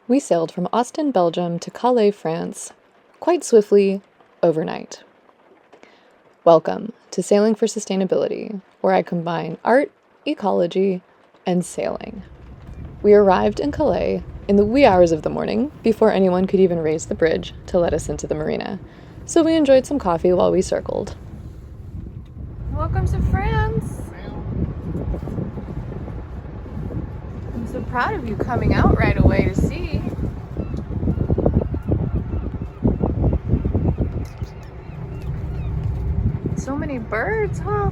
We sailed from Ostend, Belgium to Calais, France, quite swiftly, overnight. Welcome to Sailing for Sustainability, where I combine art, ecology, and sailing. We arrived in Calais in the wee hours of the morning before anyone could even raise the bridge to let us into the marina, so we enjoyed some coffee while we circled. Welcome to France! I'm so proud of you coming out right away to see. So many birds, huh?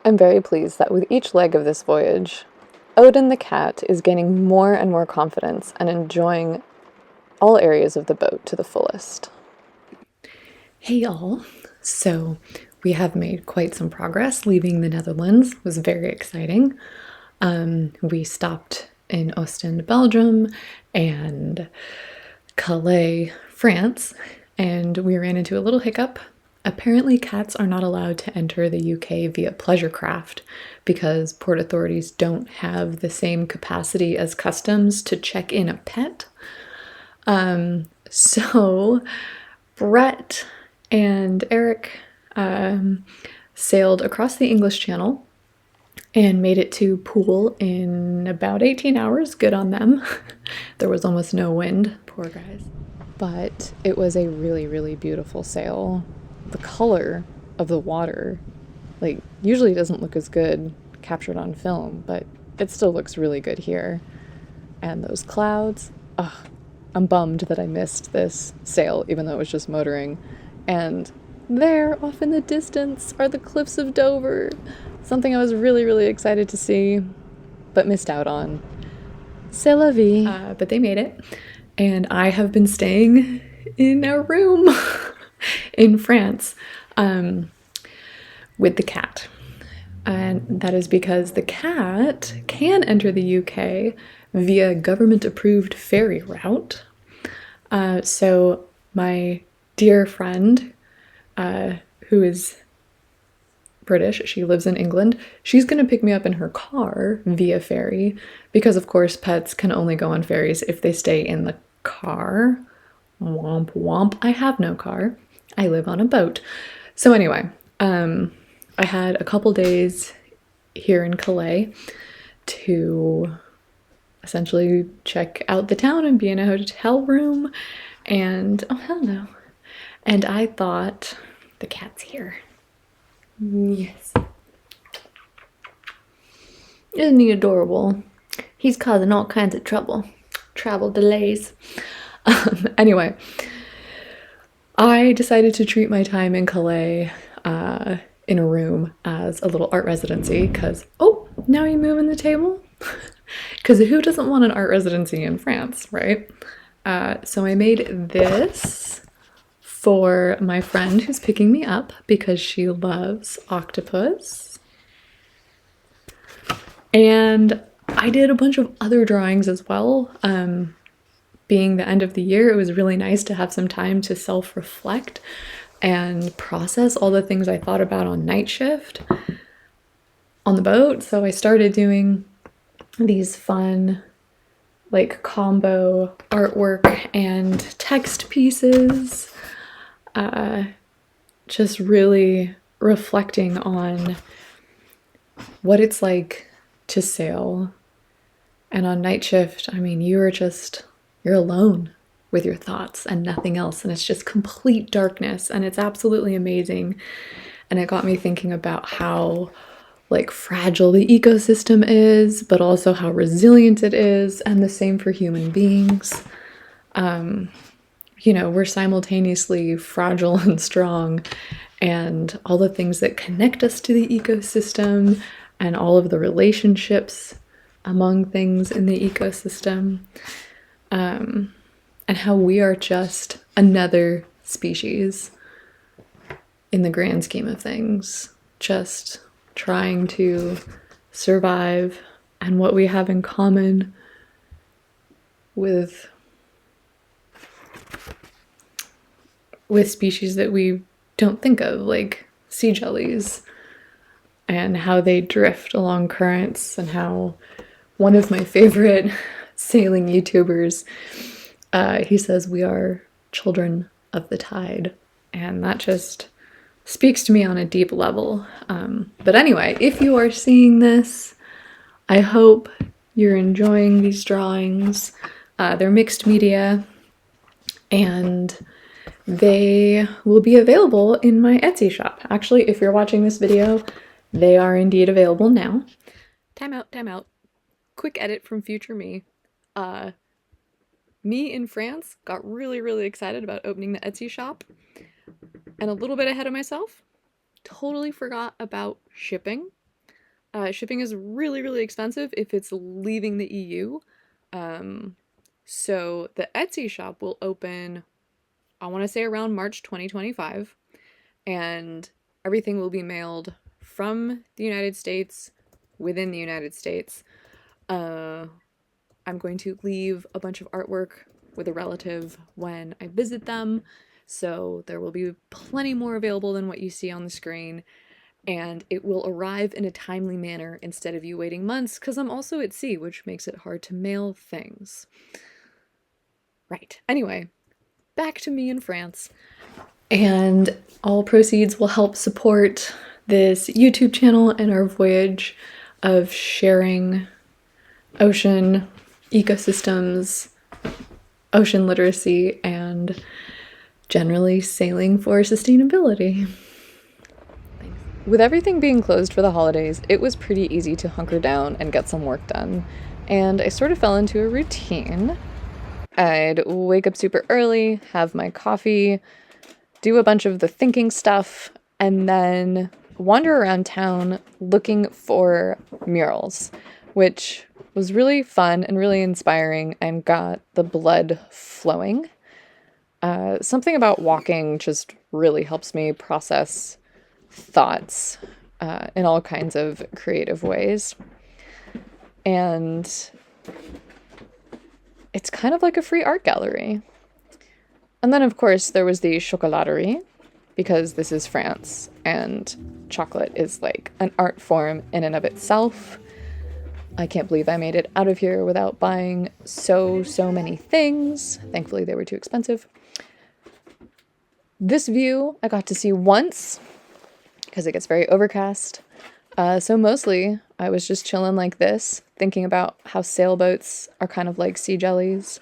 I'm very pleased that with each leg of this voyage, Odin the cat is gaining more and more confidence and enjoying all areas of the boat to the fullest. Hey y'all! So we have made quite some progress leaving the Netherlands. It was very exciting. We stopped in Oostend, Belgium, and Calais, France, and we ran into a little hiccup. Apparently, cats are not allowed to enter the UK via pleasure craft because port authorities don't have the same capacity as customs to check in a pet. So Brett and Eric sailed across the English Channel and made it to Poole in about 18 hours. Good on them. There was almost no wind. Poor guys. But it was a really, really beautiful sail. The color of the water, usually doesn't look as good captured on film, but it still looks really good here. And those clouds, I'm bummed that I missed this sail, even though it was just motoring. And there, off in the distance, are the cliffs of Dover. Something I was really, really excited to see, but missed out on. C'est la vie. But they made it. And I have been staying in a room in France with the cat. And that is because the cat can enter the UK via government-approved ferry route. So my dear friend, who is British, she lives in England, she's going to pick me up in her car via ferry because, of course, pets can only go on ferries if they stay in the car. Womp womp. I have no car. I live on a boat. So anyway, I had a couple days here in Calais to essentially check out the town and be in a hotel room. And, oh, hello. And I thought, the cat's here. Yes. Isn't he adorable? He's causing all kinds of trouble. Travel delays. Anyway, I decided to treat my time in Calais in a room as a little art residency because, now you moving the table? Because who doesn't want an art residency in France, right? So I made this for my friend who's picking me up because she loves octopus. And I did a bunch of other drawings as well. Being the end of the year, it was really nice to have some time to self-reflect and process all the things I thought about on night shift on the boat. So I started doing these fun combo artwork and text pieces. Just really reflecting on what it's like to sail. And on night shift, I mean, you're alone with your thoughts and nothing else. And it's just complete darkness. And it's absolutely amazing. And it got me thinking about how fragile the ecosystem is, but also how resilient it is. And the same for human beings. We're simultaneously fragile and strong, and all the things that connect us to the ecosystem and all of the relationships among things in the ecosystem, and how we are just another species in the grand scheme of things, just trying to survive, and what we have in common with species that we don't think of, like sea jellies, and how they drift along currents, and how one of my favorite sailing YouTubers, he says we are children of the tide, and that just speaks to me on a deep level. But anyway, if you are seeing this, I hope you're enjoying these drawings. They're mixed media, and they will be available in my Etsy shop. Actually, if you're watching this video, they are indeed available now. Time out. Quick edit from future me. Me in France got really excited about opening the Etsy shop, and a little bit ahead of myself, totally forgot about shipping. Shipping is really expensive if it's leaving the EU. So the Etsy shop will open, I want to say around March 2025, and everything will be mailed from the United States within the United States. I'm going to leave a bunch of artwork with a relative when I visit them, so there will be plenty more available than what you see on the screen, and it will arrive in a timely manner instead of you waiting months, because I'm also at sea, which makes it hard to mail things. Right, anyway, back to me in France. And all proceeds will help support this YouTube channel and our voyage of sharing ocean ecosystems, ocean literacy, and generally sailing for sustainability. Thanks. With everything being closed for the holidays, it was pretty easy to hunker down and get some work done, and I sort of fell into a routine. I'd wake up super early, have my coffee, do a bunch of the thinking stuff, and then wander around town looking for murals, which was really fun and really inspiring and got the blood flowing. Something about walking just really helps me process thoughts in all kinds of creative ways. And it's kind of like a free art gallery. And then, of course, there was the chocolaterie, because this is France, and chocolate is like an art form in and of itself. I can't believe I made it out of here without buying so many things. Thankfully, they were too expensive. This view I got to see once, because it gets very overcast. So mostly, I was just chilling like this, thinking about how sailboats are kind of like sea jellies.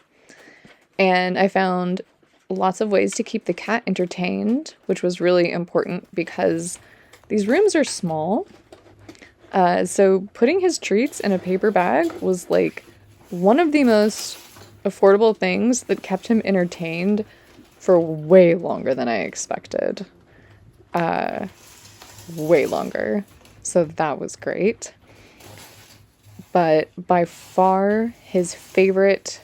And I found lots of ways to keep the cat entertained, which was really important because these rooms are small. So putting his treats in a paper bag was like one of the most affordable things that kept him entertained for way longer than I expected. Way longer. So that was great. But by far his favorite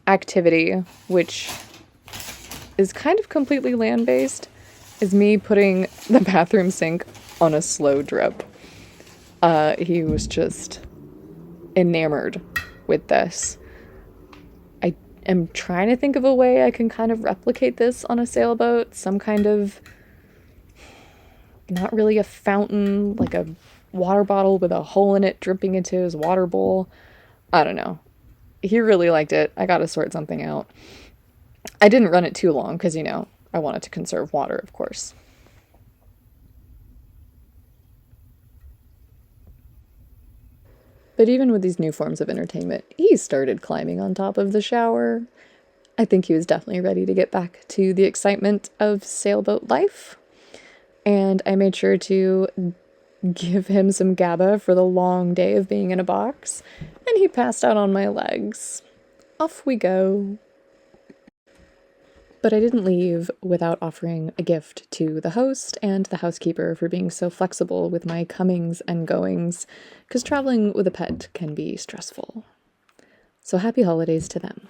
activity, which is kind of completely land-based, is me putting the bathroom sink on a slow drip. He was just enamored with this. I am trying to think of a way I can kind of replicate this on a sailboat. Some kind of, not really a fountain, like a water bottle with a hole in it dripping into his water bowl. I don't know. He really liked it. I gotta sort something out. I didn't run it too long because, I wanted to conserve water, of course. But even with these new forms of entertainment, he started climbing on top of the shower. I think he was definitely ready to get back to the excitement of sailboat life. And I made sure to give him some GABA for the long day of being in a box, and he passed out on my legs. Off we go. But I didn't leave without offering a gift to the host and the housekeeper for being so flexible with my comings and goings, because traveling with a pet can be stressful. So happy holidays to them.